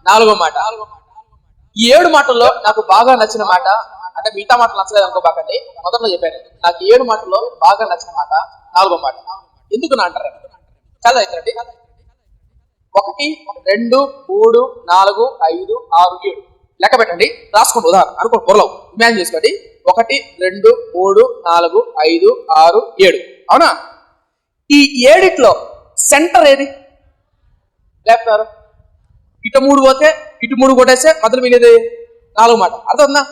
నాలుగో మాట. ఈ 7 మాటల్లో నాకు బాగా నచ్చిన మాట, అంటే మిగతా మాటలు నచ్చలేదు అనుకోబాకండి, మొదట్లో చెప్పాను, నాకు 7 మాటల్లో బాగా నచ్చిన మాట నాలుగో మాట. ఎందుకు నా అంటారు? చాలా అవుతారండి. 1, 2, 3, 4, 5, 6, 7 లెక్క పెట్టండి, రాసుకోండి. ఉదాహరణ అనుకోండి, బుర్రలో ఇమాజిన్ చేసుకోండి. 1, 2, 3, 4, 5, 6, 7 అవునా? ఈ 7 సెంటర్ ఏది? లేపుతారు. ఇటు 3 పోతే ఇటు 3 కొట్టేస్తే మధ్యలో మిగిలేది 4 మాట. అర్థమవుతుందా?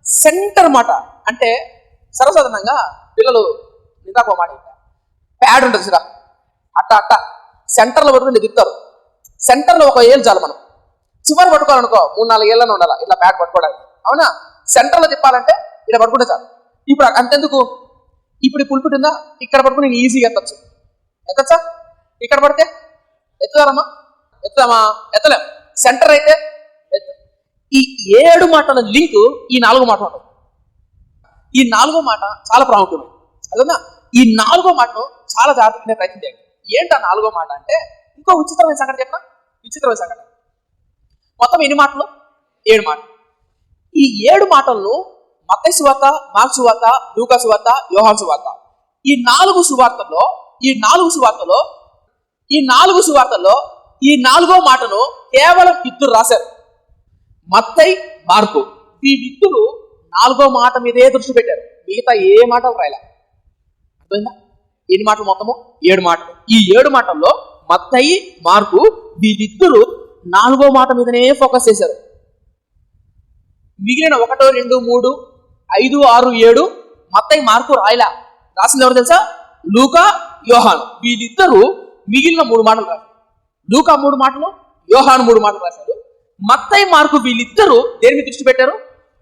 సెంటర్ మాట అంటే సర్వసాధారణంగా పిల్లలు ఇందాక ఒక మాట ప్యాడ్ ఉంటుంది సిరా, అట్ట సెంటర్లో పట్టుకుని దిగుతారు. సెంటర్లో ఒక ఏళ్ళు చాలు, మనం చివరి పట్టుకోవాలనుకో 3-4 ఏళ్ళని ఉండాలి ఇట్లా ప్యాడ్ పట్టుకోవడానికి. అవునా? సెంటర్లో తిప్పాలంటే ఇలా పట్టుకుంటే చాలు. ఇప్పుడు అంతెందుకు, ఇప్పుడు ఈ పుల్పిట్ ఉందా, ఇక్కడ పట్టుకుని నేను ఈజీగా ఎత్తచ్చు. ఎత్తచ్చా? ఇక్కడ పడితే ఎత్తుతారమ్మా? ఎత్తుదామా? ఎత్తలేం. సెంటర్ అయితే ఈ 7 మాటల లింక్ ఈ 4 మాట ఉంటుంది. ఈ 4 మాట చాలా ప్రాముఖ్యమైనది. అదన్నా ఈ 4 మాటను చాలా జాగ్రత్తగా ప్రయత్నం చేయండి. ఏంటి ఆ 4 మాట అంటే, ఇంకో విచిత్రమైన సంగతి చెప్పిన, విచిత్రమైన సంగతి. మొత్తం ఎన్ని మాటలు? 7 మాటలు. ఈ 7 మాటలను మత్తయి సువార్త, మార్కు సువార్త, లూకా సువార్త, యోహాను సువార్త, ఈ 4 సువార్తల్లో ఈ 4వ మాటను కేవలం 2 రాశారు, మత్తయి, మార్కు. ఈ 2 4వ మాట మీదే దృష్టి పెట్టారు, మిగతా ఏ మాటలు రాయలే. అర్థమైందా? ఎన్ని మాటలు? మొత్తము 7 మాటలు. ఈ 7 మాటల్లో మత్తయి, మార్కు వీళ్ళిద్దరూ 4వ మాట మీదనే ఫోకస్ చేశారు. మిగిలిన 1, 2, 3, 5, 6, 7 మత్తయి, మార్కు రాయలా. రాసింది ఎవరు తెలుసా? లూకా, యోహాను. వీళ్ళిద్దరూ మిగిలిన 3 మాటలు రాశారు. లూకా 3 మాటలు, యోహాను 3 మాటలు రాశారు. మత్తయి, మార్కు వీళ్ళిద్దరూ దేని మీద దృష్టి పెట్టారు?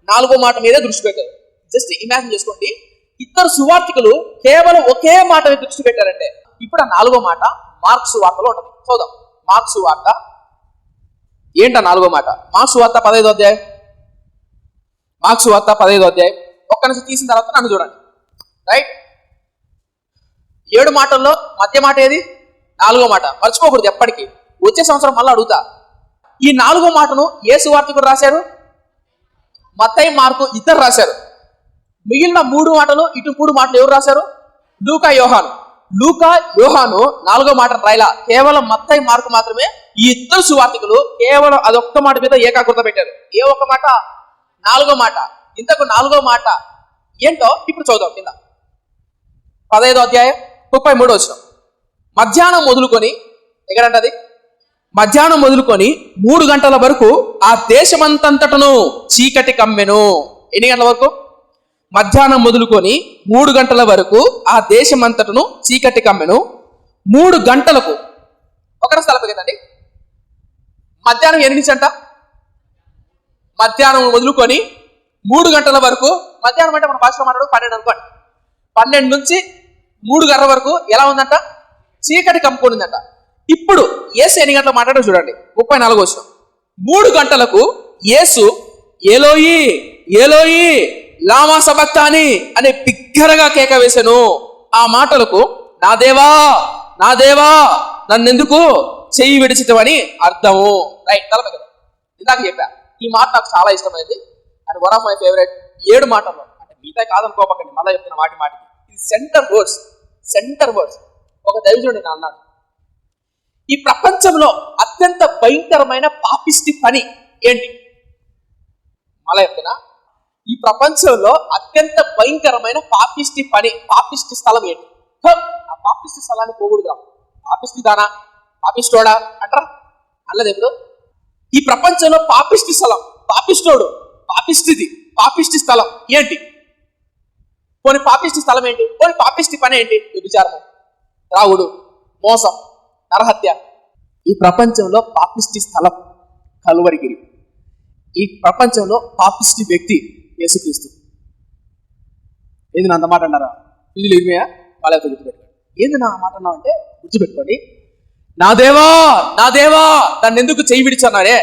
4వ మాట మీద దృష్టి పెట్టారు. జస్ట్ ఇమాజిన్ చేసుకోండి, 2 సువార్తికులు కేవలం ఒకే మాట మీద దృష్టి పెట్టారంటే. ఇప్పుడు ఆ 4వ మాట మార్కు సువార్తలో ఉంటుంది. చూద్దాం. మార్కు సువార్త ఏంటా 4వ మాట? మార్కు సువార్త 15వ అధ్యాయం. మార్కు సువార్త 15వ అధ్యాయం. ఒక్క నుంచి తీసిన తర్వాత నన్ను చూడండి. రైట్? 7 మాటల్లో మధ్య మాట ఏది? 4వ మాట. మర్చిపోకూడదు ఎప్పటికీ. వచ్చే సంవత్సరం మళ్ళీ అడుగుతా. ఈ 4వ మాటను ఏ సువార్తికుడు రాశారు? మత్తయి, మార్కు ఇద్దరు రాశారు. మిగిలిన 3 మాటలు, ఇటు 3 మాటలు ఎవరు రాశారు? లూకా, యోహాను. లూకా, యోహాను 4వ మాట రాయలా, కేవలం మత్తయి, మార్కు మాత్రమే. ఈ 2 సువార్తికులు కేవలం అదొక్క మాట మీద ఏకాగ్రత పెట్టారు. ఏ ఒక్క మాట? 4వ మాట. ఇంతకు 4వ మాట ఏంటో ఇప్పుడు చూద్దాం. కింద 15వ అధ్యాయం 33వ వచనం. మధ్యాహ్నం మొదలుకొని, ఎక్కడంటది? మధ్యాహ్నం మొదలుకొని 3 గంటల వరకు ఆ దేశమంతటను చీకటి కమ్మెను. ఎన్ని గంటల వరకు? మధ్యాహ్నం మొదలుకొని 3 గంటల వరకు ఆ దేశమంతటను చీకటి కమ్మెను. 3 గంటలకు ఒకరి స్థలం కదండి. మధ్యాహ్నం 8 నుంచి అంట, మధ్యాహ్నం మొదలుకొని 3 గంటల వరకు, మధ్యాహ్నం అంటే మన భాషలో మాట్లాడు 12 అనుకోండి, 12 నుంచి 3 గంటల వరకు ఎలా ఉందంట? చీకటి కమ్ముకుంటుందంట. ఇప్పుడు యేసు ఎన్ని గంటలు మాట్లాడో చూడండి. 34వ వచనం. 3 గంటలకు యేసు ఏలోయి ఏలోయి లామా సబక్తాని అనే బిగ్గరగా కేక వేసెను. ఆ మాటలకు నా దేవా నా దేవా నన్నెందుకు చెయ్యి విడిచితవని అర్థము. రైట్? తలపై కదా ఇందాక చెప్పా. ఈ మాట నాకు చాలా ఇష్టమైంది and one of my favourite. 7 మాటల్లో, అంటే మిగతా కాదనుకోపకండి, మళ్ళీ చెప్తున్న మాటికి ఇది సెంటర్ వర్డ్స్. ఒక దైవజనుడు నా అన్నాడు, ఈ ప్రపంచంలో అత్యంత భయంకరమైన పాపిష్టి పని ఏంటి? మళ్ళా చెప్తున్నా, ఈ ప్రపంచంలో అత్యంత భయంకరమైన పాపిష్టి పని, పాపిష్టి స్థలం ఏంటి? ఆ పాపిష్టి స్థలాన్ని పోకూడదురా. పాపిష్టి దానా, పాపిష్టోడా అంటారా? అన్నది ఎప్పుడు? ఈ ప్రపంచంలో పాపిష్టి స్థలం, పాపిష్టోడు, పాపిష్టిది, పాపిష్టి స్థలం ఏంటి? పోనీ పాపిష్టి స్థలం ఏంటి? పోనీ పాపిష్టి పని ఏంటి? వ్యభిచారము, త్రాగుడు, మోసం, నరహత్య. ఈ ప్రపంచంలో పాపిష్టి స్థలం కలువరిగిరి. ఈ ప్రపంచంలో పాపిష్టి వ్యక్తి యేసుక్రీస్తు. ఏంది నా అంత మాట అన్నారా? ఇది ఇర్మియా వాళ్ళతో గుర్తుపెట్టుకోండి. ఏంది నా మాట అన్నావు అంటే గుర్తుపెట్టుకోండి. నా దేవా నన్ను ఎందుకు చెయ్యి విడిచన్నాడే?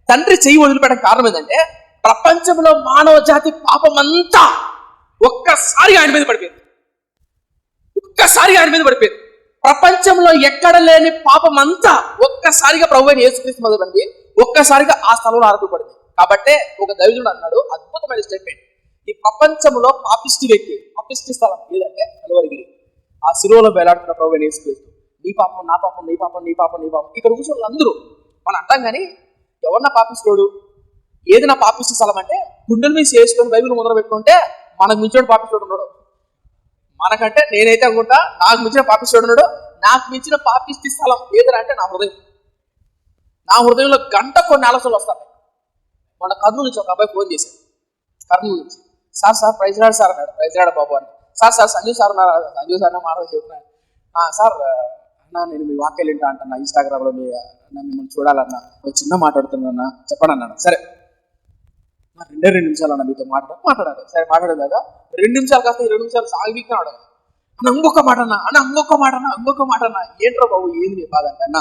తండ్రి చెయ్యి వదిలిపెట్టడం కారణం ఏంటంటే, ప్రపంచంలో మానవ జాతి పాపం అంతా ఒక్కసారిగా ఆయన మీద పడిపోయింది. ప్రపంచంలో ఎక్కడ లేని పాపం అంతా ఒక్కసారిగా ప్రభువైన యేసుక్రీస్తు మొదలుపెట్టి ఒక్కసారిగా ఆ స్థలంలో ఆరోపబడింది. కాబట్టే ఒక దైవజనుడు అన్నాడు, అద్భుతమైన స్టేట్మెంట్, ఈ ప్రపంచంలో పాపిష్టి వ్యక్తి, పాపిష్టి స్థలం ఏదంటే కలువరిగిరి. ఆ శిలువలో వేలాడుతున్న ప్రభువైన యేసుక్రీస్తు. నీ పాపం, నా పాపం, నీ పాపం, నీ పాపం, నీ పాపం. ఇక్కడ కూర్చొని అందరూ మనం అంటాం కానీ ఎవరన్నా పాపిస్తోడు, ఏది నా పాపిష్టి స్థలం అంటే గుండెల మీద చేసుకొని బైబిల్ మొదలు పెట్టుకుంటే మనకు మించిన పాపిస్తోడు ఉన్నాడు. మనకంటే నేనైతే అనుకుంటా నాకు మించిన పాపిస్తోడు ఉన్నాడు. నాకు మించిన పాపిష్టి స్థలం ఏదైనా అంటే నా హృదయం. నా హృదయంలో గంట కొన్ని ఆలోచనలు వస్తాయి. మన కర్నూలు నుంచి ఒక అబ్బాయి ఫోన్ చేశాడు, కర్నూలు నుంచి. సార్ ప్రైజ్ రాడు సార్ అన్నాడు. ప్రైజ్ రాడు బాబు అని. సార్ సంజీవ్ సార్ ఉన్నారు. సంజీవ్ సార్ మాట చెప్తున్నాను. సార్ అన్నా, నేను మీ వాక్యాలు వింటా అంటున్నా, ఇన్స్టాగ్రామ్లో మిమ్మల్ని చూడాలన్నా, ఒక చిన్న మాట్లాడుతున్నా చెప్పండి అన్నాడు. సరే 2 నిమిషాలు అన్న మీతో మాట్లాడాలి. సరే మాట్లాడదు కదా, 2 నిమిషాలు కాస్త 2 నిమిషాలు సాగిస్తున్నాడు. అన్న ఇంకొక మాట అన్న. ఏంట్రా బాబు, ఏంది నీ బాధ అంటే, అన్న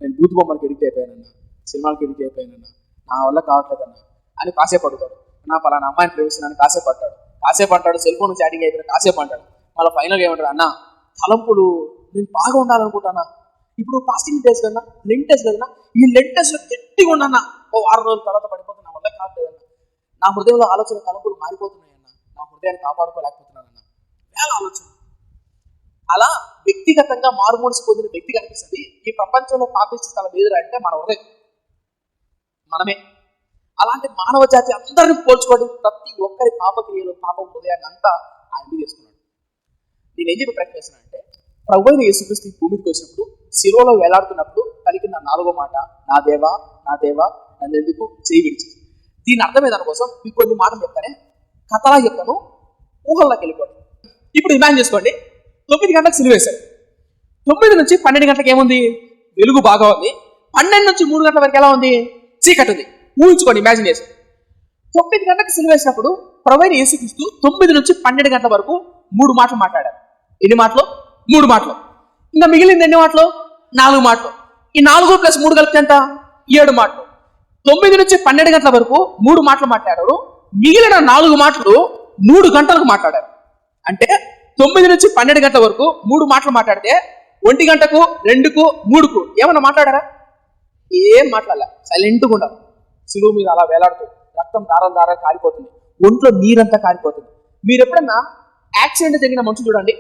నేను బూత్ బొమ్మలకి ఎడిక్ట్ అయిపోయానన్న, సినిమాలకి ఎడిక్ట్ అయిపోయానన్న, నా వల్ల కావట్లేదన్న అని కాసేపు అడుగుతాడు. నా పలానా అమ్మాయిని ప్రేమిస్తున్నాను కాసేపు అంటాడు. సెల్ ఫోన్ చాటింగ్ అయిపోయిన కాసేపు అంటాడు. మళ్ళీ ఫైనల్గా ఏమంటాడు, అన్న తలంపులు నేను బాగా ఉండాలనుకుంటానా, ఇప్పుడు ఫాస్టింగ్ డేస్ కదా, లెంట్ డేస్ కదా, ఈ లెంట్ డేస్ లో గట్టిగా ఉన్నానా, ఓ 6 రోజుల తర్వాత పడిపోతున్నా, నా వల్ల కావట్లేదన్న, నా హృదయంలో ఆలోచన తలంపులు మారిపోతున్నాయన్న, నా హృదయాన్ని కాపాడుకోలేకపోతున్నానన్న, వేల ఆలోచన. అలా వ్యక్తిగతంగా మారుమూడిసి పొందిన వ్యక్తి కనిపిస్తుంది. ఈ ప్రపంచంలో పాపిష్టి స్థలం ఏదిరా అంటే మన హృదయం, మనమే. అలాంటి మానవ జాతి అందరిని పోల్చుకోండి, ప్రతి ఒక్కరి పాపక్రియలు, పాప హృదయాన్ని అంతా ఆయన మీద వేసుకున్నాడు. నేను ఏం చెప్పి ప్రయత్నం చేస్తున్నాను అంటే, ప్రభువైన యేసుక్రీస్తు ఈ భూమికి వచ్చినప్పుడు శిలువలో వేలాడుతున్నప్పుడు పలికిన 4వ మాట, నా దేవా నన్ను ఎందుకు చేయి విడిచి. దీని అర్థం దాని కోసం మీకు కొన్ని మాటలు చెప్తానే, కథలా చెప్తాను, ఊహల్లోకి వెళ్ళిపోండి. ఇప్పుడు ఇమాజిన్ చేసుకోండి, 9 గంటలకు సిలువ వేశారు. 9 నుంచి 12 గంటలకు ఏముంది, వెలుగు బాగా ఉంది. 12 నుంచి 3 గంటల వరకు ఎలా ఉంది, చీకటి ఉంది. ఊహించుకోండి, ఇమాజిన్ చేసి. 9 గంటలకు సిలువ వేసినప్పుడు ప్రభువైన యేసుక్రీస్తు 9 నుంచి 12 గంటల వరకు 3 మాటలు మాట్లాడారు. ఎన్ని మాటలు? 3 మాటలు. ఇంకా మిగిలింది ఎన్ని మాటలు? 4 మాటలు. ఈ 4 + 3 కలిపితే ఎంత? 7 మాటలు. 9 నుంచి 12 గంటల వరకు 3 మాటలు మాట్లాడారు. మిగిలిన 4 మాటలు 3 గంటలకు మాట్లాడారు. అంటే 9 నుంచి 12 గంటల వరకు 3 మాటలు మాట్లాడితే 1 గంటకు, 2కు, 3కు ఏమన్నా మాట్లాడారా? ఏం మాట్లాడాల, సైలెంట్గా ఉండాలి. సిలువ మీద అలా వేలాడుతూ రక్తం దారం కారిపోతుంది, ఒంట్లో నీరంతా కారిపోతుంది. మీరు ఎప్పుడన్నా యాక్సిడెంట్ జరిగిన మనుషులు చూడండి,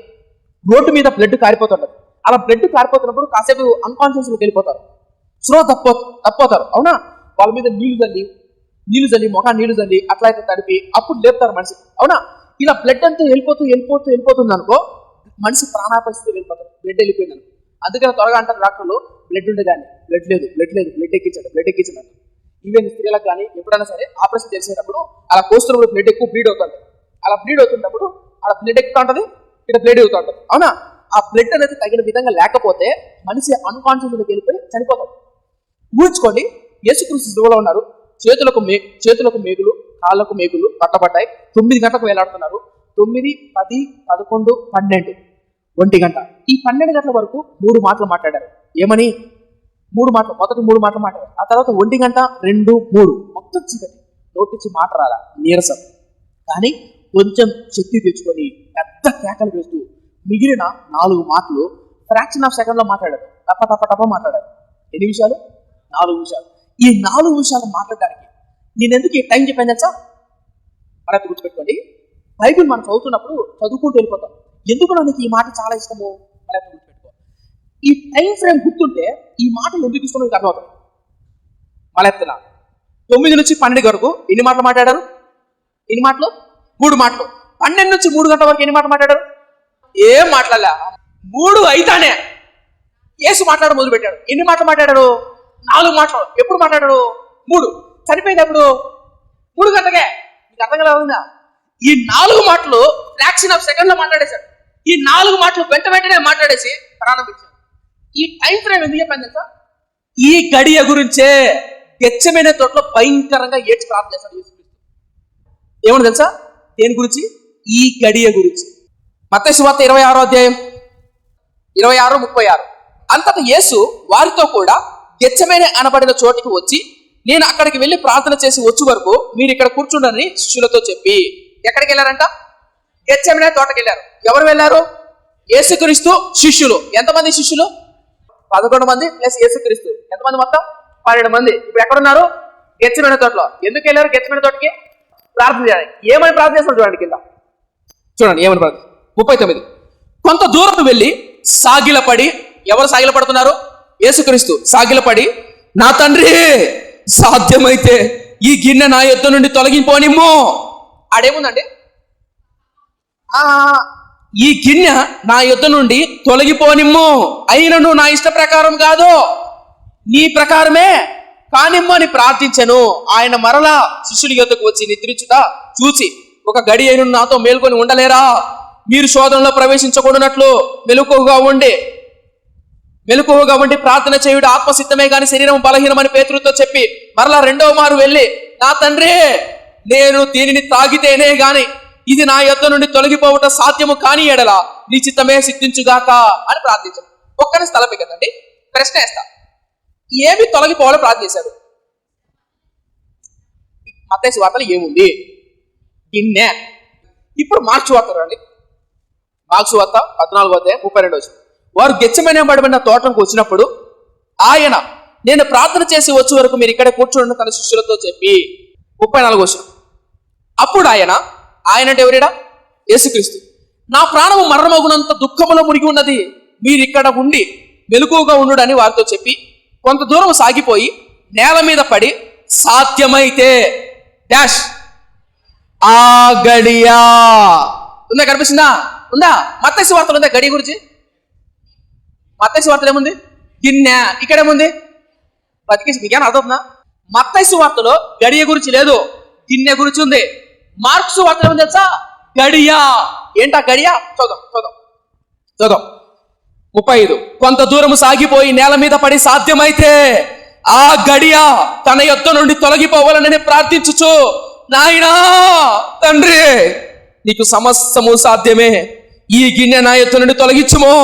రోడ్డు మీద బ్లడ్ కారిపోతుంటది. అలా బ్లడ్ కారిపోతున్నప్పుడు కాసేపు అన్కాన్షియస్లోకి వెళ్ళిపోతారు, స్లో తప్పోతారు. అవునా? వాళ్ళ మీద నీళ్లు చల్లి మొఖాన్ని నీళ్లు చల్లి అట్లా అయితే తడిపి అప్పుడు లేపుతారు మనిషి. అవునా? ఇలా బ్లడ్ అంతా వెళ్ళిపోతుంది అనుకో, మనిషి ప్రాణాపరిస్థితి వెళ్ళిపోతారు, బ్లడ్ వెళ్ళిపోయింది అనుకో. అందుకని త్వరగా అంటారు డాక్టర్లు, బ్లడ్ ఉండేదాన్ని, బ్లడ్ ఎక్కించండి. ఈవెన్ స్త్రీలకు కానీ ఎప్పుడైనా సరే ఆపరేషన్ చేసేటప్పుడు అలా కోస్తున్నప్పుడు బ్లడ్ ఎక్కువ బ్లీడ్ అవుతుంది. అలా బ్లీడ్ అవుతున్నప్పుడు అలా బ్లడ్ ఎక్కుతూ ఉంటుంది, ఇక్కడ బ్లడ్ అవుతూ ఉంటుంది. అవునా? ఆ బ్లడ్ అనేది తగిన విధంగా లేకపోతే మనిషి అన్కాన్షియస్లోకి వెళ్ళిపోయి చనిపోతాడు. ఊహించుకోండి, యేసుక్రీస్తు సిలువలో ఉన్నారు, చేతులకు మేకులు, కాళ్ళకు మేకులు కట్టబడ్డాయి. 9 గంటలకు వేలాడుతున్నారు. 9, 10, 11, 12, 1 గంట. ఈ 12 గంటల వరకు 3 మాటలు మాట్లాడారు. ఏమని? 3 మాటలు. మొదటి 3 మాటలు మాట్లాడారు. ఆ తర్వాత 1 గంట, 2, 3 మొత్తం చీకటి, నోటి నుంచి మాట రాలా, నీరసం. కానీ కొంచెం శక్తి తెచ్చుకొని పెద్ద కేకలు వేస్తూ మిగిలిన 4 మాటలు ఫ్రాక్షన్ ఆఫ్ సెకండ్లో మాట్లాడారు. టప మాట్లాడారు. ఎన్ని నిమిషాలు? 4 నిమిషాలు. ఈ 4 నిమిషాలు మాట్లాడడానికి నేను ఎందుకు ఈ టైం చెప్పాను తెలుసా? మనకు గుర్తుపెట్టుకోండి, బైబిల్ మనం చదువుకుంటూ వెళ్ళిపోతాం. ఎందుకు నాకు ఈ మాట చాలా ఇష్టము మనకు గుర్తుపెట్టుకో. ఈ టైం ఫ్రేమ్ గుర్తుంటే ఈ మాట ఎందుకు ఇష్టమో మీకు అర్థమవుతుంది. మళ్ళీ 9 నుంచి 12 వరకు ఎన్ని మాటలు మాట్లాడారు? ఎన్ని మాటలు? 3 మాటలు. 12 నుంచి 3 గంటల వరకు ఎన్ని మాటలు మాట్లాడారు? ఏం మాట్లాడలే. 3 అయితానే యేసు మాట్లాడడం మొదలు పెట్టాడు. ఎన్ని మాటలు మాట్లాడాడు? 4 మాటలు. ఎప్పుడు మాట్లాడాడు? 3. చనిపోయినప్పుడు 3 గంటలకే. మీకు అర్థం కలవుందా? ఈ 4 మాటలు ఫ్రాక్షన్ ఆఫ్ సెకండ్ లో మాట్లాడేశాడు. ఈ 4 మాటలు వెంటనే మాట్లాడేసి ప్రారంభించాడు. ఈ టైం ఫ్రేమ్ ఎందుకు చెప్పాను తెలుసా? ఈ గడియ గురించే గెత్సెమనే తోటలో భయంకరంగా ఏడ్చి ప్రార్థన చేశాడు యేసుక్రీస్తు. ఏమని తెలుసా? దేని గురించి? ఈ గడియ గురించి. మత్తయి సువార్త 26వ అధ్యాయం 26-36. అంతటా యేసు వారితో కూడా గెత్సెమనే అనబడిన చోటికి వచ్చి, నేను అక్కడికి వెళ్ళి ప్రార్థన చేసి వచ్చే వరకు మీరు ఇక్కడ కూర్చుండని శిష్యులతో చెప్పి. ఎక్కడికి వెళ్ళారంట? గెత్సెమనే తోటకి వెళ్ళారు. ఎవరు వెళ్ళారు? యేసుక్రీస్తు, శిష్యులు. ఎంతమంది శిష్యులు? 11 మంది ప్లస్ యేసుక్రీస్తు. ఎంతమంది మొత్తం? 12 మంది. ఇప్పుడు ఎక్కడున్నారు? గెత్సేమనే తోటలో. ఎందుకు వెళ్ళారు గెత్సేమనే తోటకి? ప్రార్థన చేయాలి. ఏమని ప్రార్థన చేస్తారు చూడండి కింద. చూడండి ఏమని ప్రార్థన. 39. కొంత దూరం వెళ్ళి సాగిలపడి, ఎవరు సాగిలపడుతున్నారు? యేసుక్రీస్తు సాగిలపడి, నా తండ్రి సాధ్యమైతే ఈ గిన్నె నా యొద్ద నుండి తొలగిపోనిమ్ము. ఆడేముందండి? ఈ గిన్నె నా యొద్ద నుండి తొలగిపోనిమ్ము, అయినను నా ఇష్ట ప్రకారం కాదు, నీ ప్రకారమే కానిమ్ము అని ప్రార్థించెను. ఆయన మరలా శిష్యుల యొద్దకు వచ్చి నిద్రించుట చూచి, ఒక గడి అయిన నాతో మేల్కొని ఉండలేరా? మీరు శోధనలో ప్రవేశించకూడనట్లు మెలకువగా ఉండి ప్రార్థన చేయుడు ఆత్మసిద్ధమే గాని శరీరం బలహీనమని పేతురుతో చెప్పి, మరలా 2వ మారు వెళ్ళి, నా తండ్రి నేను దీనిని తాగితేనే గాని ఇది నా యొద్ద నుండి తొలగిపోవట సాధ్యము కాని ఎడల నీ చిత్తమే సిద్ధించుగాక అని ప్రార్థించాడు. ఒక్కరి స్థలమే కదండి. ప్రశ్న వేస్తా, ఏమి తొలగిపోవాలో ప్రార్థన చేశాడు? మత్తయి సువార్తలో ఏముంది? గిన్నె. ఇప్పుడు మార్క్స్ వార్త రండి. మార్క్స్ వార్త 14:32. వారు గెత్సేమనే అనబడిన తోటకు వచ్చినప్పుడు ఆయన, నేను ప్రార్థన చేసి వచ్చే వరకు మీరు ఇక్కడ కూర్చోండి తన శిష్యులతో చెప్పి. 34. అప్పుడు ఆయన అంటే ఎవరిడా? యేసుక్రీస్తు. నా ప్రాణము మరణమగునంత దుఃఖములో మునిగి ఉన్నది, మీరు ఇక్కడ ఉండి మెలకువగా ఉండుడని వారితో చెప్పి కొంత దూరం సాగిపోయి నేల మీద పడి, సాధ్యమైతే డాష్ ఆ గడియా ఉందా? కనిపిస్తుందా? ఉందా? మత్తయి సువార్తలో ఉందా గడి గురించి? మత్తయి సువార్తలో ఏముంది? గిన్నె. ఇక్కడేముంది? బతికేసి. మీకేమైనా అర్థవుతుందా? మత్తయి సువార్తలో గడియ గురించి లేదు, గిన్నె గురించి ఉంది. మార్క్స్ సువార్తలో ఏముంది తెలుసా? గడియా. ఏంటా గడియా? చూద్దాం. 35. కొంత దూరము సాగిపోయి నేల మీద పడి, సాధ్యమైతే ఆ గడియ తన యొద్ద నుండి తొలగిపోవాలని ప్రార్థించుచు, నాయనా తండ్రి నీకు సమస్తము సాధ్యమే, ఈ గిన్నె నా యొద్ద నుండి తొలగించుము,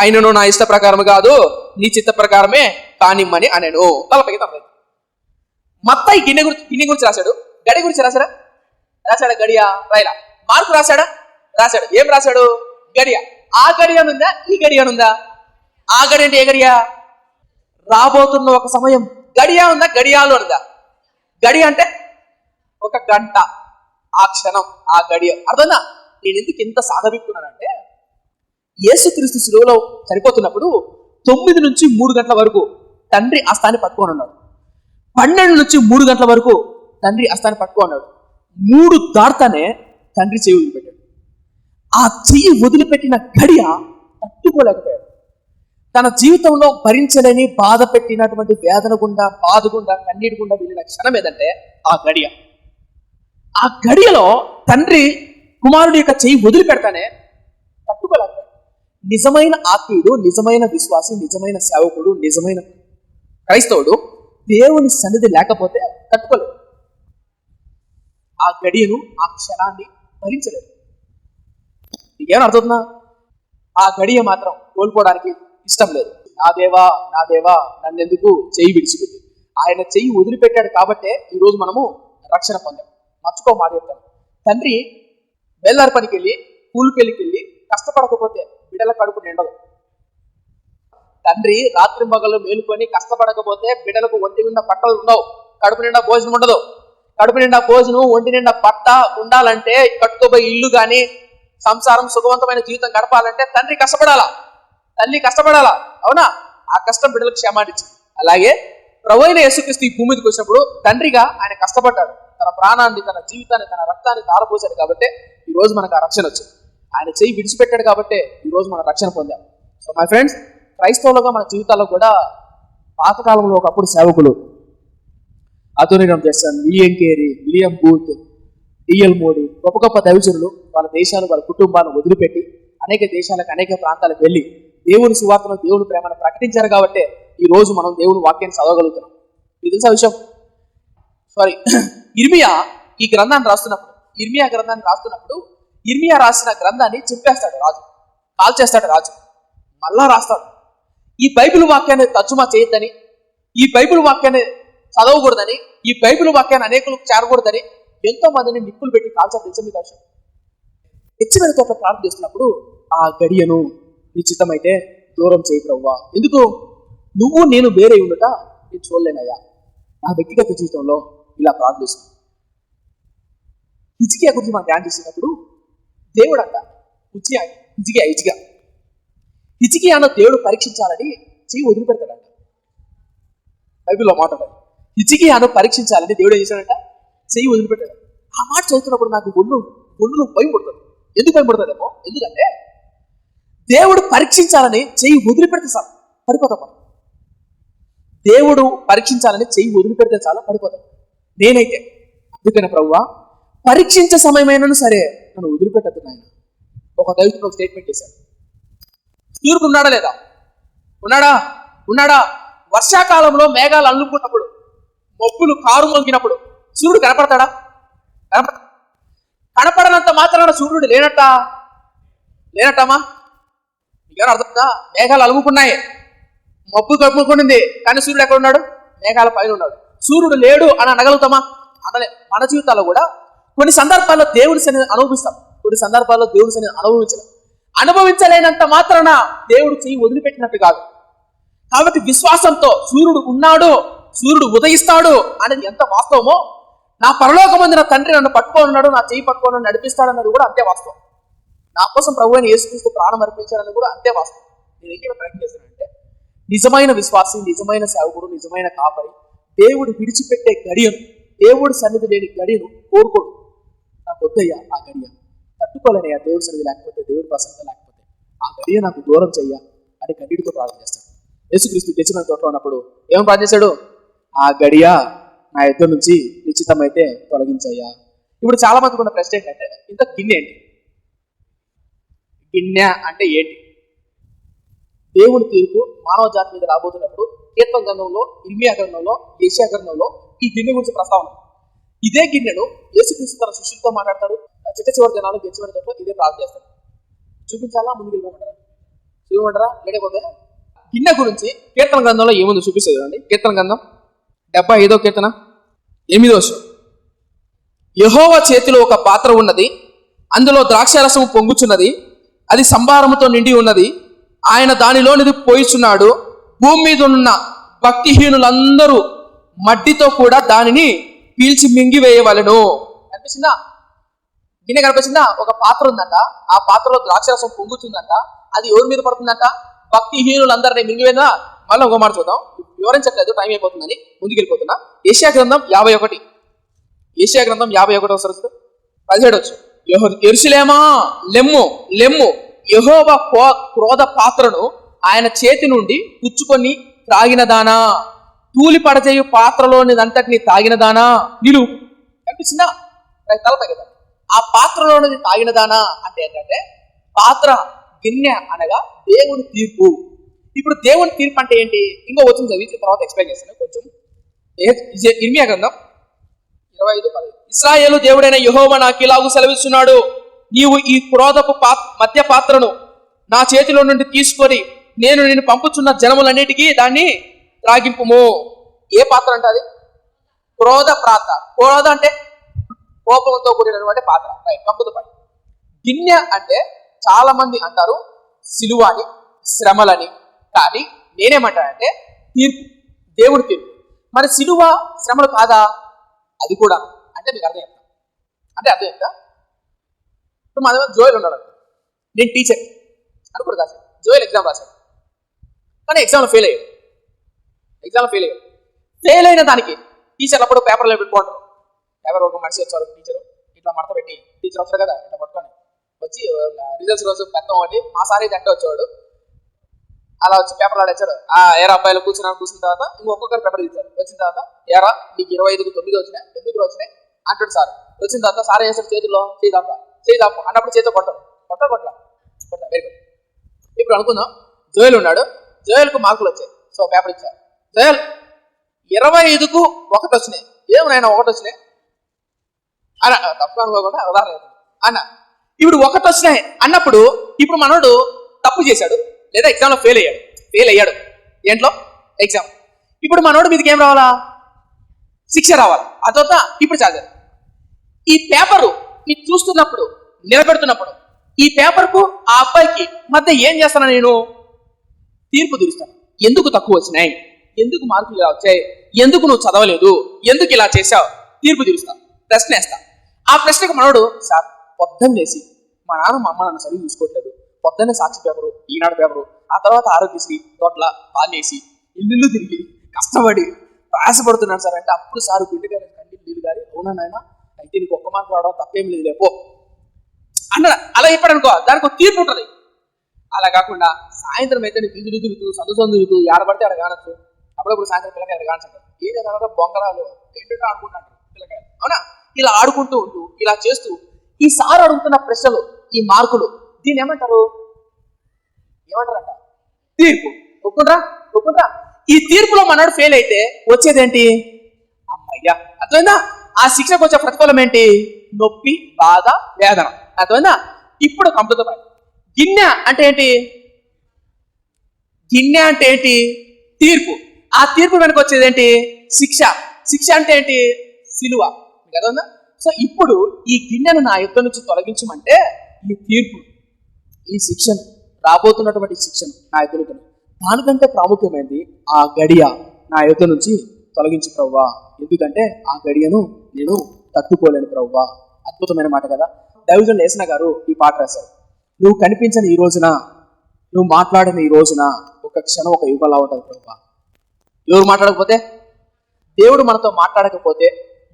అయినను నా ఇష్ట ప్రకారం కాదు, నీ చిత్త ప్రకారమే కానిమ్మని అనెను. తలపైకి తప్పదు. మత్తయి గిన్నె గురించి రాశాడు, గడి గురించి రాశాడా? గడియా రాయలా. మార్కు రాశాడా? ఏం రాశాడు? గడియ. ఆ గడియ అనుందా? ఈ గడియ అనుందా? ఆ గడి అంటే ఏ గడియ? రాబోతున్న ఒక సమయం. గడియ ఉందా? గడియాలు ఉందా? గడి అంటే ఒక గంట, ఆ క్షణం, ఆ గడియ. అర్థందా? నేను ఎందుకు ఇంత సాగబెట్టుకున్నానంటే, యేసుక్రీస్తు శిలువలో చనిపోతున్నప్పుడు 9 నుంచి 3 గంటల వరకు తండ్రి అస్తాన్ని పట్టుకొని ఉన్నాడు. 12 నుంచి 3 గంటల వరకు తండ్రి అస్తాన్ని పట్టుకున్నాడు. 3 దాటానే తండ్రి చెయ్యి వదిలిపెట్టాడు. ఆ చెయ్యి వదిలిపెట్టిన గడియ తట్టుకోలేకపోయాడు. తన జీవితంలో భరించలేని బాధ పెట్టినటువంటి వేదన గుండా, బాధ గుండా, కన్నీటి గుండా వెళ్ళిన క్షణం ఏదంటే ఆ గడియ. ఆ గడియలో తండ్రి కుమారుడి యొక్క చెయ్యి వదిలిపెడతానే తట్టుకోలేకపోయాడు. నిజమైన ఆత్మీయుడు, నిజమైన విశ్వాసి, నిజమైన సేవకుడు, నిజమైన క్రైస్తవుడు దేవుని సన్నిధి లేకపోతే తట్టుకోలేడు. ఆ గడియను, ఆ క్షణాన్ని భరించలేడు. నీకేమైనా అర్థవుతుందా? ఆ గడియ మాత్రం కోల్పోవడానికి ఇష్టం లేదు. నా దేవా నన్నెందుకు చెయ్యి విడిచిపెట్టి. ఆయన చెయ్యి వదిలిపెట్టాడు కాబట్టే ఈరోజు మనము రక్షణ పొందాం. మర్చిపో మాట చెప్తాను. తండ్రి బెల్లారి పనికి వెళ్ళి, కూలి పెళ్లికి వెళ్ళి కష్టపడకపోతే బిడ్డల కడుపు నిండదు. తండ్రి రాత్రి మగళ్ళు మేలుకొని కష్టపడకపోతే బిడ్డలకు ఒంటి నిండా బట్టలు ఉండవు, కడుపు నిండా భోజనం ఉండదు. కడుపు నిండా భోజనం, ఒంటి నిండా బట్ట ఉండాలంటే, కట్టుకోబోయే ఇల్లు కానీ సంసారం సుఖవంతమైన జీవితం గడపాలంటే తండ్రి కష్టపడాలా, తల్లి కష్టపడాలా. అవునా? ఆ కష్టం బిడ్డలకు క్షేమాన్నిచ్చింది. అలాగే ప్రభువైన యేసుక్రీస్తు ఈ భూమి మీదకి వచ్చినప్పుడు తండ్రిగా ఆయన కష్టపడ్డాడు. తన ప్రాణాన్ని, తన జీవితాన్ని, తన రక్తాన్ని దారపోసాడు కాబట్టి ఈ రోజు మనకు ఆ రక్షణ వచ్చింది. ఆయన చెయ్యి విడిచిపెట్టాడు కాబట్టి ఈ రోజు మనం రక్షణ పొందాం. సో మై ఫ్రెండ్స్, క్రైస్తవులుగా మన జీవితాల్లో కూడా పాతకాలంలో ఒకప్పుడు సేవకులు అతోనిరం చేస్తాను, William Carey, William Booth, D L Moody, గొప్ప గొప్ప దైవజనులు వాళ్ళ దేశాలు, వాళ్ళ కుటుంబాలను వదిలిపెట్టి అనేక దేశాలకు, అనేక ప్రాంతాలకు వెళ్ళి దేవుని సువార్తను, దేవుని ప్రేమను ప్రకటించారు కాబట్టి ఈ రోజు మనం దేవుని వాక్యాన్ని చదవగలుగుతున్నాం. మీకు తెలుసా విషయం? ఇర్మియా ఈ గ్రంథాన్ని రాస్తున్నప్పుడు, ఇర్మియా రాసిన గ్రంథాన్ని చింపేస్తాడు రాజు, కాల్చేస్తాడు రాజు, మళ్ళా రాస్తాడు. ఈ బైబిల్ వాక్యాన్ని తర్జుమా చేయొద్దని, ఈ బైబిల్ వాక్యాన్ని చదవకూడదని, ఈ బైబిల్ వాక్యాన్ని అనేకులకు చేరకూడదని ఎంతో మందిని నిప్పులు పెట్టి కాల్చారు. తెలుసా మీకు విషయం? హెచ్చరిక తోట ప్రార్థన చేస్తున్నప్పుడు ఆ గడియను నిశ్చితమైతే దూరం చేయి ప్రభువా. ఎందుకు? నువ్వు నేను వేరే ఉండట నేను చూడలేనయ్యా. నా వ్యక్తిగత జీవితంలో ఇలా ప్రార్థిస్తున్నాను. హిజ్కియా గురించి మనం ధ్యానం చేసినప్పుడు దేవుడు అంట హిజ్కియాను దేవుడు పరీక్షించాలని చెయ్యి వదిలిపెడతాడంట. బైబిల్లో మాట హిజ్కియాను పరీక్షించాలని దేవుడు ఏం చేశాడంట? చెయ్యి వదిలిపెట్టాడు. ఆ మాట చదువుతున్నప్పుడు నాకు ఒళ్ళు భయం పుడుతుంది. ఎందుకు భయం పుడుతుందేమో, ఎందుకంటే దేవుడు పరీక్షించాలని చెయ్యి వదిలిపెడితే చాలు పడిపోతాం మనం. దేవుడు పరీక్షించాలని చెయ్యి వదిలిపెడితే చాలు పడిపోతాం. నేనైతే అందుకనే ప్రభువా, పరీక్షించే సమయమైనా సరే నన్ను వదిలిపెట్టద్దు నాయన. ఒక దైవజనుడు ఒక స్టేట్మెంట్ చేశాడు. సూర్యుడు ఉన్నాడా లేదా? ఉన్నాడా? వర్షాకాలంలో మేఘాలు అల్లుకున్నప్పుడు, మబ్బులు కారు మోగినప్పుడు సూర్యుడు కనపడతాడా? కనపడనంత మాత్రాన సూర్యుడు లేనట్టమా? నీకేమో అర్థందా? మేఘాలు అలుముకున్నాయి, మబ్బు కప్పుకుంది, కానీ సూర్యుడు ఎక్కడ ఉన్నాడు? మేఘాల పైన ఉన్నాడు. సూర్యుడు లేడు అని అనగలుగుతామా? అనలే. మన జీవితాల్లో కూడా కొన్ని సందర్భాల్లో దేవుడి సన్నిధిని అనుభవిస్తాం, కొన్ని సందర్భాల్లో దేవుడి సన్నిధిని అనుభవించలేనంత మాత్రాన దేవుడు చెయ్యి వదిలిపెట్టినట్టు కాదు. కాబట్టి విశ్వాసంతో సూర్యుడు ఉదయిస్తాడు అనేది ఎంత వాస్తవమో, నా పరలోకమందున తండ్రి నన్ను పట్టుకోనున్నాడు, నా చెయ్యి పట్టుకొని నడిపిస్తాడు అన్నది కూడా అంతే వాస్తవం. నా కోసం ప్రభువైన యేసుక్రీస్తు ప్రాణం అర్పించాడని కూడా అంతే వాస్తవం. నేను ఏంటి ప్రయత్నం చేస్తానంటే, నిజమైన విశ్వాసి, నిజమైన సేవకుడు, నిజమైన కాపరి దేవుడు విడిచిపెట్టే గడియను, దేవుడి సన్నిధి లేని గడియను కోరుకోడు. నాకు వద్దయ్యా ఆ గడియ, తట్టుకోలేనయ్యా దేవుడి సన్నిధి లేకపోతే, దేవుడి ప్రసన్నత లేకపోతే ఆ గడియ నాకు దూరం చెయ్యా అని కన్నీటితో ప్రార్థన చేస్తాడు. యేసుక్రీస్తు గెత్సేమనే తోటలో ఉన్నప్పుడు ఏమని ప్రార్థన చేశాడు? ఆ గడియ నా యుద్ధం నుంచి నిశ్చితమైతే తొలగించయ్యా. ఇప్పుడు చాలా మందికి ఉన్న ప్రశ్న ఏంటంటే, ఇంత గిన్నె ఏంటి? గిన్నె అంటే ఏంటి? దేవుని తీర్పు మానవ జాతి మీద రాబోతున్నప్పుడు కీర్తన గ్రంథంలో, ఇర్మియా గ్రంథంలో, యెషయా గ్రంథంలో ఈ గిన్నె గురించి ప్రస్తావన. ఇదే గిన్నెను యేసుక్రీస్తు తన శిష్యులతో మాట్లాడతాడు. చిట్ట చివరి దినాలు గెత్సేమనే తోటలో ఇదే ప్రార్థన చేస్తాడు. చూపించాలా? ముందుకు చూపించమంటారా? లేకపోతే గిన్నె గురించి కీర్తన గ్రంథంలో ఏముందో చూపిస్తుంది చూడండి. కీర్తన గ్రంథం 75వ కీర్తన 8వ వచనం. యెహోవా చేతిలో ఒక పాత్ర ఉన్నది, అందులో ద్రాక్షారసము పొంగుచున్నది, అది సంభారముతో నిండి ఉన్నది, ఆయన దానిలోనిది పోయిచున్నాడు. భూమి మీద ఉన్న భక్తిహీనులందరూ మట్టితో కూడా దానిని పీల్చి మింగివేయవలెను. కనిపించిందా? గిన్నె కనిపించిందా? ఒక పాత్ర ఉందంట, ఆ పాత్రలో ద్రాక్షారసం పొంగుతుందంట, అది ఎవరి మీద పడుతుందంట? భక్తిహీనులందరినీ మింగివేదా. మళ్ళీ ఒక మాట చూద్దాం, వివరించట్లేదు, టైం అయిపోతుందని ముందుకు వెళ్ళిపోతున్నా. యెషయా గ్రంథం 51, యెషయా గ్రంథం 51వ సరస్సు 17 యెరూషలేమా లెమ్ము, యెహోవా క్రోధ పాత్రను ఆయన చేతి నుండి పుచ్చుకొని త్రాగినదానా, తూలి పడచేయు పాత్రలోనిదంతటిని తాగినదానా నిలువు. కనిపిస్తుందా? తలపై కదా. ఆ పాత్రలోనిది తాగినదానా అంటే ఏంటంటే, పాత్ర గిన్నె అనగా దేవుని తీర్పు. ఇప్పుడు దేవుని తీర్పు అంటే ఏంటి? ఇంకో వచ్చిన చదివి తర్వాత ఎక్స్ప్లెయిన్ చేస్తాను కొంచెం. ఇర్మియా గ్రంథం 25:10 ఇశ్రాయేలు దేవుడైన యెహోవా నాకు ఇలాగూ సెలవిస్తున్నాడు, నీవు ఈ క్రోధపు మధ్య పాత్రను నా చేతిలో నుండి తీసుకొని నేను నిన్ను పంపుచున్న జనములన్నిటికీ దాన్ని త్రాగింపుము. ఏ పాత్ర అంటే అది? క్రోధ పాత్ర. క్రోధ అంటే కోపంతో కూడినటువంటి పాత్ర, కంపుతో పని. గిన్నె అంటే చాలా మంది అంటారు సిలువ అని, శ్రమలని. కానీ నేనేమంటానంటే తీర్పు, దేవుడి తీర్పు. మరి సిలువ శ్రమలు కాదా? అది కూడా. అంటే మీకు అర్థం చెప్తా. ఇప్పుడు మా దగ్గర జోయల్ ఉన్నాడు, నేను టీచర్ అనుకోడు కాదు. జోయల్ ఎగ్జామ్ రాశాడు, కానీ ఎగ్జామ్లో ఫెయిల్ అయ్యాడు. ఫెయిల్ అయిన దానికి టీచర్లు అప్పుడు పేపర్లో పెట్టుకుంటారు. పేపర్ ఒక మనిషి వచ్చారు, టీచరు ఇట్లా మడత పెట్టి, టీచర్ వస్తారు కదా ఇట్లా పట్టుకొని వచ్చి రిజల్ట్స్ రోజు పెద్ద ఒకటి మా సార్ అయితే అంటే వచ్చేవాడు. అలా వచ్చి పేపర్లు ఆడేచ్చాడు. ఏరా అబ్బాయిలు కూర్చున్న తర్వాత ఇంకొకరు పేపర్ తీశారు. వచ్చిన తర్వాత ఏరా నీకు 25కు 9 వచ్చినాయి, 8 వచ్చినాయి అంటాడు సార్. వచ్చిన తర్వాత సార్ ఏం చేస్తాడు? చేతుల్లో చేద్దాం అన్నప్పుడు చేతితో కొడతాడు. Very good. ఇప్పుడు అనుకుందాం, జోయల్ ఉన్నాడు, జోయల్కు మార్కులు వచ్చాయి. సో పేపర్ ఇచ్చారు, జోయల్ 25కు 1 వచ్చినాయి. ఏమైనా 1 వచ్చినాయి అన్న, తప్పు అనుకోకుండా ఉదాహరణ అన్న. ఇప్పుడు 1 వచ్చినాయి అన్నప్పుడు ఇప్పుడు మనోడు తప్పు చేశాడు, లేదా ఎగ్జామ్లో ఫెయిల్ అయ్యాడు. ఏంట్లో? ఎగ్జామ్. ఇప్పుడు మనోడు మీదకి ఏం రావాలా? శిక్ష రావాలి. ఆ తర్వాత ఇప్పుడు చాలు. ఈ పేపరు నీకు చూస్తున్నప్పుడు, నిలబెడుతున్నప్పుడు ఈ పేపర్కు ఆ అబ్బాయికి మధ్య ఏం చేస్తాను? నేను తీర్పు తీరుస్తాను. ఎందుకు తక్కువ వచ్చినాయి, ఎందుకు మార్కులు ఇలా వచ్చాయి, ఎందుకు నువ్వు చదవలేదు, ఎందుకు ఇలా చేశావు, తీర్పు తీరుస్తా, ప్రశ్న వేస్తా. ఆ ప్రశ్నకు మనోడు, సార్ పొద్దున్న లేసి మా నాన్న మా అమ్మ నన్ను సరిగ్గా చూసుకోవట్లేదు, పొద్దున్నే సాక్షి పేపరు, ఈనాడు పేపరు, ఆ తర్వాత ఆరోగ్యశ్రీ తోటల పాలేసి ఇల్లు తిరిగి కష్టపడి ప్రయాసపడుతున్నాను సార్ అంటే, అప్పుడు సార్ గుండెగా కంటి నీళ్ళు గారి, అవునా నాయన అయితే నీకు ఒక్క మార్కు రావడం తప్పేం లేదు లేపో అన్నాడు. అలా చెప్పాడు అనుకో, దానికి ఒక తీర్పు ఉంటుంది. అలా కాకుండా సాయంత్రం అయితే నీ ఫీజులు తిరుగుతూ సందు తిరుగుతూ ఆడబడితే ఆడ కానొచ్చు. అప్పుడప్పుడు సాయంత్రం పిల్లకాయలు కానొచ్చు. ఏం చేస్తారంటే బొంగరాలు ఏంటంటే ఆడుకుంటారు పిల్లకాయలు, అవునా? ఇలా ఆడుకుంటూ ఉంటూ ఇలా చేస్తూ ఈ సార్ అడుగుతున్న ప్రశ్నలు, ఈ మార్కులు, దీన్ని ఏమంటారు? ఏమంటారంట? తీర్పు. ఒప్పుకుంటా. ఈ తీర్పులో మనోడు ఫెయిల్ అయితే వచ్చేదేంటి? అమ్మయ్యా, అర్థమైందా? ఆ శిక్షకు వచ్చే ప్రతిఫలం ఏంటి? నొప్పి, బాధ, వేదన. అర్థమైందా? ఇప్పుడు కంప్లీట్. గిన్నె అంటే ఏంటి? గిన్నె అంటే ఏంటి? తీర్పు. ఆ తీర్పు వెనక వచ్చేది ఏంటి? శిక్ష. శిక్ష అంటే ఏంటి? సిలువ. కదా? సో ఇప్పుడు ఈ గిన్నెను నా యుద్ధం నుంచి తొలగించమంటే ఈ తీర్పు, ఈ శిక్షను, రాబోతున్నటువంటి శిక్షను నా యుద్ధం నుంచి, దానికంటే ప్రాముఖ్యమైనది ఆ గడియ నా యుద్ధం నుంచి తొలగించు ప్రభువా, ఎందుకంటే ఆ గడియను నేను తట్టుకోలేను ప్రభువా. అద్భుతమైన మాట కదా. దైవజనులు యేసన్న గారు ఈ పాట రాశారు. నువ్వు కనిపించని ఈ రోజున, నువ్వు మాట్లాడిన ఈ రోజున ఒక క్షణం ఒక యుగంలా ఉంటుంది ప్రభువా. ఎవరు మాట్లాడకపోతే, దేవుడు మనతో మాట్లాడకపోతే,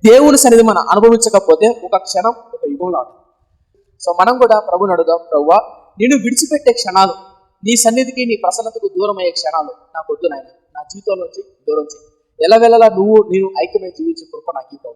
దేవుని సన్నిధి మనం అనుభవించకపోతే ఒక క్షణం ఒక యుగంలో ఉంటుంది. సో మనం కూడా ప్రభుని అడుగుదాం, ప్రభువా నేను విడిచిపెట్టే క్షణాలు, నీ సన్నిధికి నీ ప్రసన్నతకు దూరం అయ్యే క్షణాలు నాకు వద్దు నాయన, నా జీవితంలోంచి దూరం చేయి. ఎలవెలలా నువ్వు నేను ఐక్యమై జీవించే కృప నాకు ఇవ్వు.